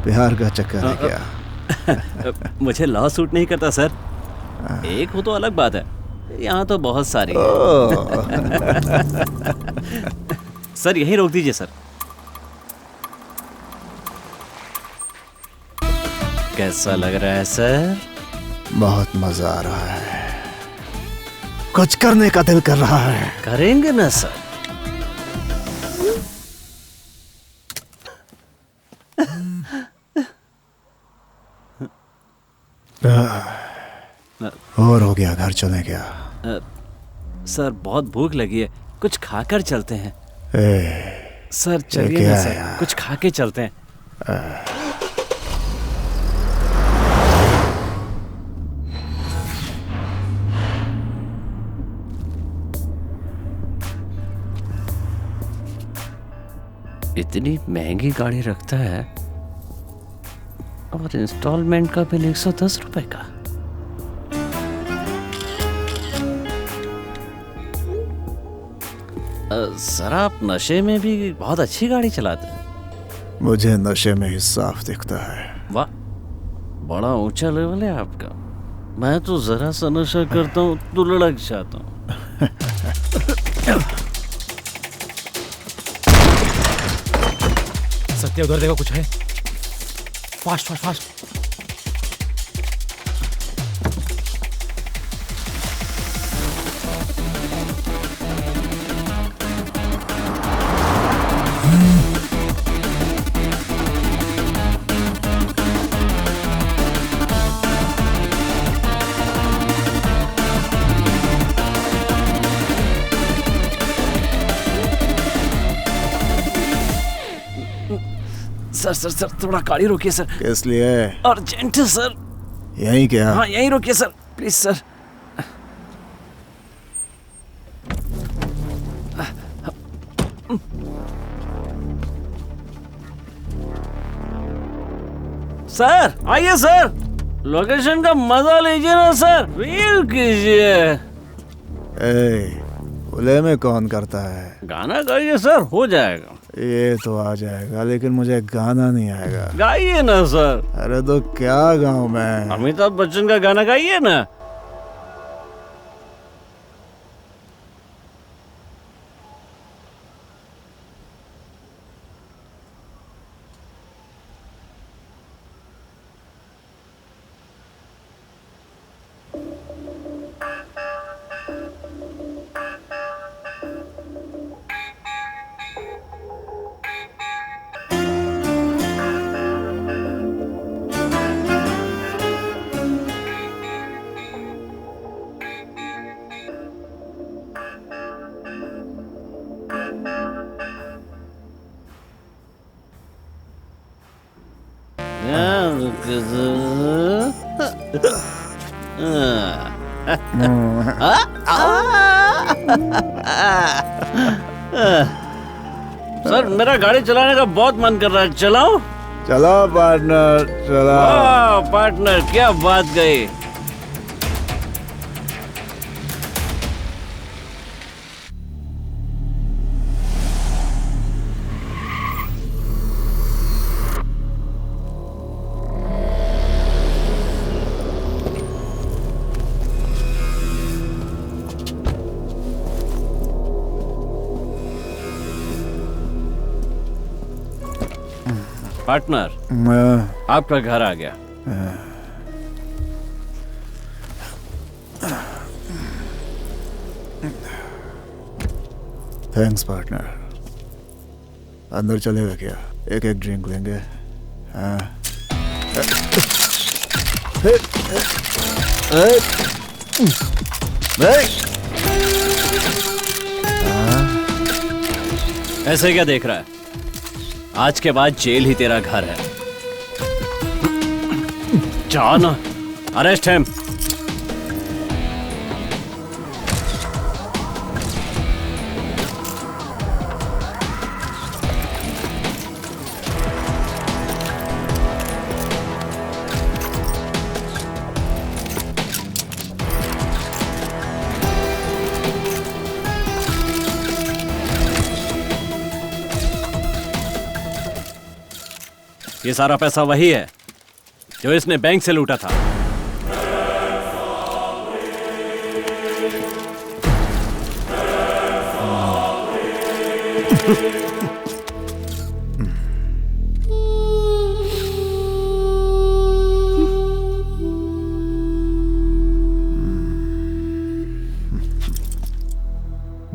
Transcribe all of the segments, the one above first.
प्यार का चक्कर है क्या? मुझे लॉ सूट नहीं करता सर। एक हो तो अलग बात है, यहाँ तो बहुत सारी है। सर यही रोक दीजिए सर। कैसा लग रहा है सर? बहुत मजा आ रहा है, कुछ करने का दिल कर रहा है। करेंगे ना सर। और हो गया, घर चले क्या? सर बहुत भूख लगी है, कुछ खाकर चलते हैं। सर चलिए क्या ना है सर, यार? कुछ खा के चलते हैं। इतनी महंगी गाड़ी रखता है और इंस्टॉलमेंट का बिल 110 रुपए का। सर आप नशे में भी बहुत अच्छी गाड़ी चलाते हैं। मुझे नशे में ही साफ दिखता है। वाह, बड़ा ऊंचा लेवल है आपका। मैं तो जरा सा नशा करता हूँ तो लड़क जाता हूँ। सत्य उधर देखो, कुछ है। Fast fast fast. Sir sir sir थोड़ा गाड़ी रोकिए सर। किस लिए? अर्जेंट है सर। यही क्या? हाँ यहीं रोकिए सर, प्लीज सर। सर आइए सर, लोकेशन का मजा लीजिए ना सर, फील कीजिए। खुले में कौन करता है? गाना गाइए सर, हो जाएगा। ये तो आ जाएगा, लेकिन मुझे गाना नहीं आएगा। गाइए ना सर। अरे तो क्या गाऊं मैं? अमिताभ बच्चन का गाना गाइए ना। सर मेरा गाड़ी चलाने का बहुत मन कर रहा है, चलाऊं? चलो पार्टनर, चलो। पार्टनर क्या बात गई। पार्टनर आपका घर आ गया। Thanks partner. अंदर चलेगा क्या? एक एक ड्रिंक लेंगे। हाँ। ऐसे क्या देख रहा है? आज के बाद जेल ही तेरा घर है। जाना, अरेस्ट हिम। ये सारा पैसा वही है जो इसने बैंक से लूटा था।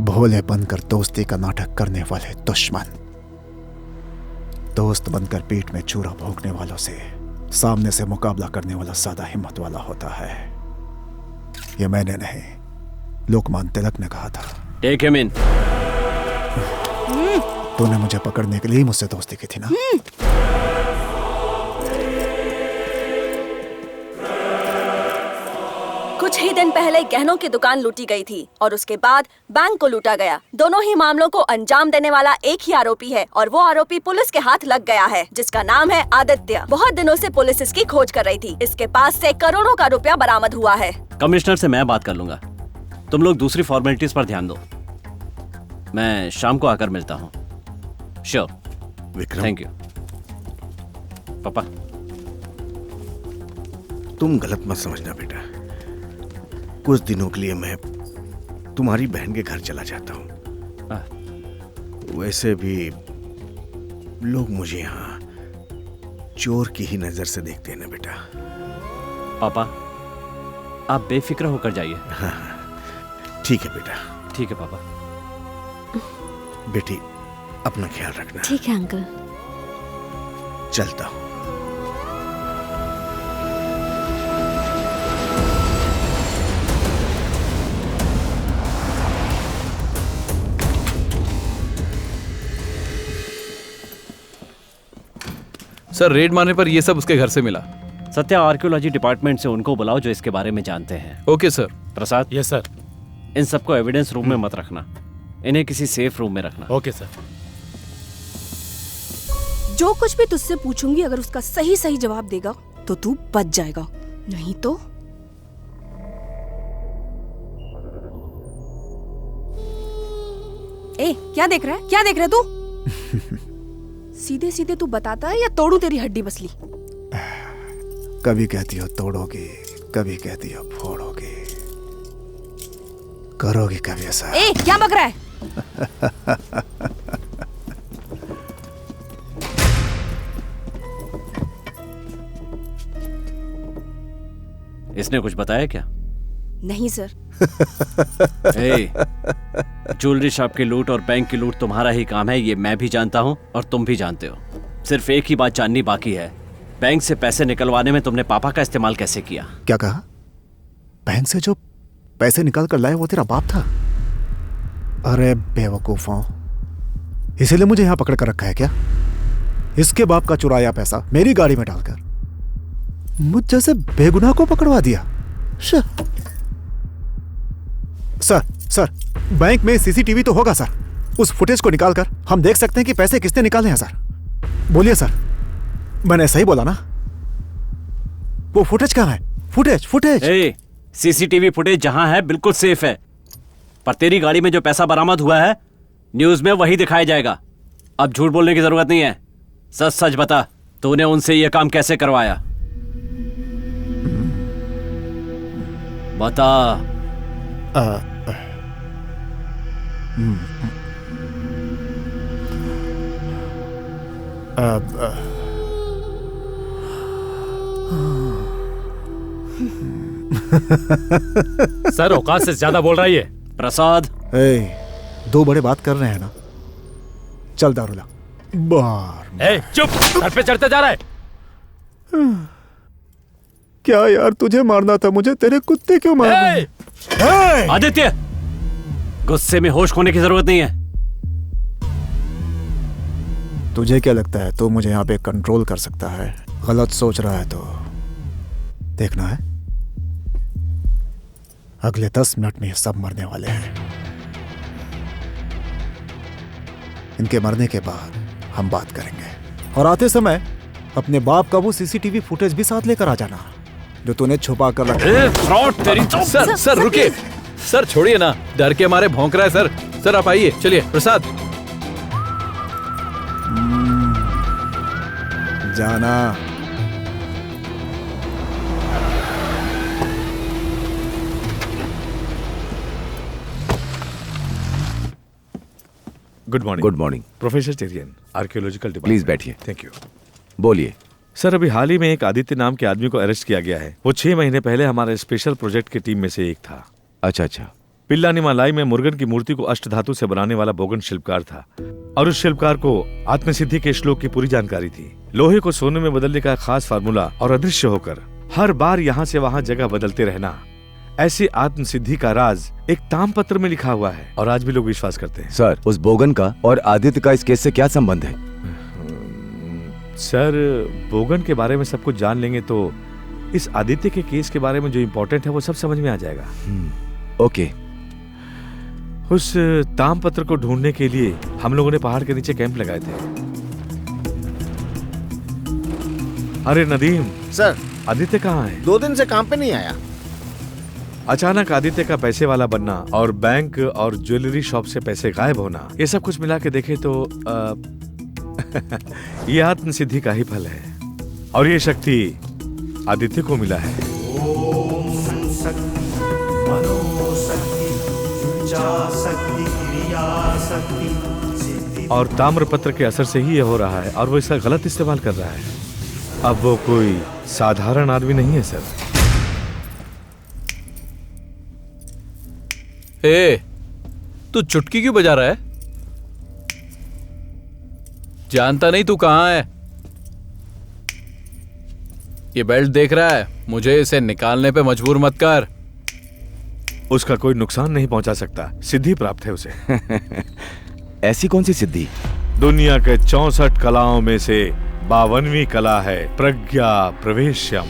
भोले बनकर दोस्ती का नाटक करने वाले दुश्मन, दोस्त बनकर पीठ में चूरा भोंकने वालों से सामने से मुकाबला करने वाला ज्यादा हिम्मत वाला होता है। ये मैंने नहीं, लोकमान तिलक ने कहा था। Take him in. तूने मुझे पकड़ने के लिए मुझसे दोस्ती की थी ना? कुछ ही दिन पहले गहनों की दुकान लूटी गई थी और उसके बाद बैंक को लूटा गया। दोनों ही मामलों को अंजाम देने वाला एक ही आरोपी है और वो आरोपी पुलिस के हाथ लग गया है, जिसका नाम है आदित्य। बहुत दिनों से पुलिस इसकी खोज कर रही थी। इसके पास से करोड़ों का रुपया बरामद हुआ है। कमिश्नर से मैं बात कर लूंगा, तुम लोग दूसरी फॉर्मेलिटीज पर ध्यान दो। मैं शाम को आकर मिलता हूँ। श्योर। Vikram, thank you. पापा, तुम गलत मत समझना बेटा। कुछ दिनों के लिए मैं तुम्हारी बहन के घर चला जाता हूँ। वैसे भी लोग मुझे यहाँ चोर की ही नजर से देखते हैं ना बेटा। पापा आप बेफिक्र होकर जाइए। हाँ, ठीक है बेटा। ठीक है पापा। बेटी अपना ख्याल रखना। ठीक है अंकल। चलता हूँ। सर रेड मारने पर ये सब उसके घर से मिला। सत्या आर्कियोलॉजी डिपार्टमेंट से उनको बुलाओ जो इसके बारे में जानते हैं। Okay sir. Prasad, yes sir. इन सबको एविडेंस रूम में मत रखना, इन्हें किसी सेफ रूम में रखना। Okay sir. जो कुछ भी तुझसे पूछूंगी अगर उसका सही सही जवाब देगा तो तू बच जाएगा, नहीं तो ए क्या देख रहा है, क्या देख रहा है तू? सीधे सीधे तू बताता है या तोड़ू तेरी हड्डी बसली? कभी कहती हो तोड़ोगी, कभी कहती हो फोड़ोगी, करोगी कभी ऐसा? ए क्या बक रहा है? इसने कुछ बताया क्या? नहीं सर। ज्वेलरी शॉप की लूट और बैंक की लूट तुम्हारा ही काम है, ये मैं भी जानता हूँ और तुम भी जानते हो। सिर्फ एक ही बात जाननी बाकी है, बैंक से पैसे निकलवाने में तुमने पापा का इस्तेमाल कैसे किया? क्या कहा? बैंक से जो पैसे निकाल कर लाए वो तेरा बाप था? अरे बेवकूफों, इसीलिए मुझे यहाँ पकड़ कर रखा है क्या? इसके बाप का चुराया पैसा मेरी गाड़ी में डालकर मुझ जैसे बेगुनाह को पकड़वा दिया। सर, बैंक में सीसीटीवी तो होगा सर। उस फुटेज को निकालकर हम देख सकते हैं कि पैसे किसने निकाले हैं सर। बोलिए सर, मैंने सही बोला ना? वो फुटेज कहाँ है? फुटेज। सीसीटीवी फुटेज जहां है बिल्कुल सेफ है, पर तेरी गाड़ी में जो पैसा बरामद हुआ है न्यूज में वही दिखाया जाएगा। अब झूठ बोलने की जरूरत नहीं है, सच सच बता, तूने उनसे यह काम कैसे करवाया? बता। सर औकात से ज्यादा बोल रहा है ये। प्रसाद, दो बड़े बात कर रहे हैं ना, चल दारूला बाहर। चुप, सर पे चढ़ते जा रहा है। क्या यार, तुझे मारना था, मुझे तेरे कुत्ते क्यों मार रहे हैं? आदित्य, गुस्से में होश खोने की जरूरत नहीं है। तुझे क्या लगता है तू मुझे यहाँ पे कंट्रोल कर सकता है? गलत सोच रहा है तो देखना है, अगले 10 मिनट में ये सब मरने वाले हैं। इनके मरने के बाद हम बात करेंगे, और आते समय अपने बाप का वो सीसीटीवी फुटेज भी साथ लेकर आ जाना जो तूने छुपा कर रखा। सर रुकिए, सर छोड़िए ना, डर के मारे भौंक रहा है सर। सर आप आइए, चलिए। प्रसाद जाना। Good morning. Good morning. Professor टेरियन, आर्कियोलॉजिकल डिपार्टमेंट। प्लीज बैठिए। Thank you. बोलिए। सर, अभी हाल ही में एक आदित्य नाम के आदमी को अरेस्ट किया गया है। वो 6 महीने पहले हमारे स्पेशल प्रोजेक्ट की टीम में से एक था। अच्छा अच्छा। पिल्लानीमालाई में मुर्गन की मूर्ति को अष्ट धातु से बनाने वाला बोगन शिल्पकार था, और उस शिल्पकार को आत्मसिद्धि के श्लोक की पूरी जानकारी थी। लोहे को सोने में बदलने का खास फार्मूला और अदृश्य होकर हर बार यहाँ से वहाँ जगह बदलते रहना, ऐसी आत्मसिद्धि का राज एक तामपत्र में लिखा हुआ है, और आज भी लोग विश्वास करते हैं। सर, उस बोगन का और आदित्य का इस केस से क्या संबंध है? सर, बोगन के बारे में सब कुछ जान लेंगे तो इस आदित्य के केस के बारे में जो इम्पोर्टेंट है वो सब समझ में आ जाएगा। ओके। उस तामपत्र को ढूंढने के लिए हम लोगों ने पहाड़ के नीचे कैंप लगाए थे। अरे नदीम सर, आदित्य कहाँ है? 2 दिन से काम पे नहीं आया। अचानक आदित्य का पैसे वाला बनना और बैंक और ज्वेलरी शॉप से पैसे गायब होना, ये सब कुछ मिला के देखे तो ये आत्मसिद्धि का ही फल है, और ये शक्ति आदित्य को मिला है। और ताम्रपत्र के असर से ही ये हो रहा है, और वो इसका गलत इस्तेमाल कर रहा है। अब वो कोई साधारण आदमी नहीं है सर। ए, तू चुटकी क्यों बजा रहा है? जानता नहीं तू कहां है? ये बेल्ट देख रहा है? मुझे इसे निकालने पे मजबूर मत कर। उसका कोई नुकसान नहीं पहुंचा सकता, सिद्धि प्राप्त है उसे। ऐसी कौन सी सिद्धि? दुनिया के 64 कलाओं में से 52वीं कला है प्रज्ञा प्रवेश्यम।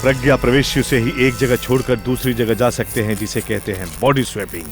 प्रज्ञा प्रवेश्य से ही एक जगह छोड़कर दूसरी जगह जा सकते हैं, जिसे कहते हैं बॉडी स्वैपिंग।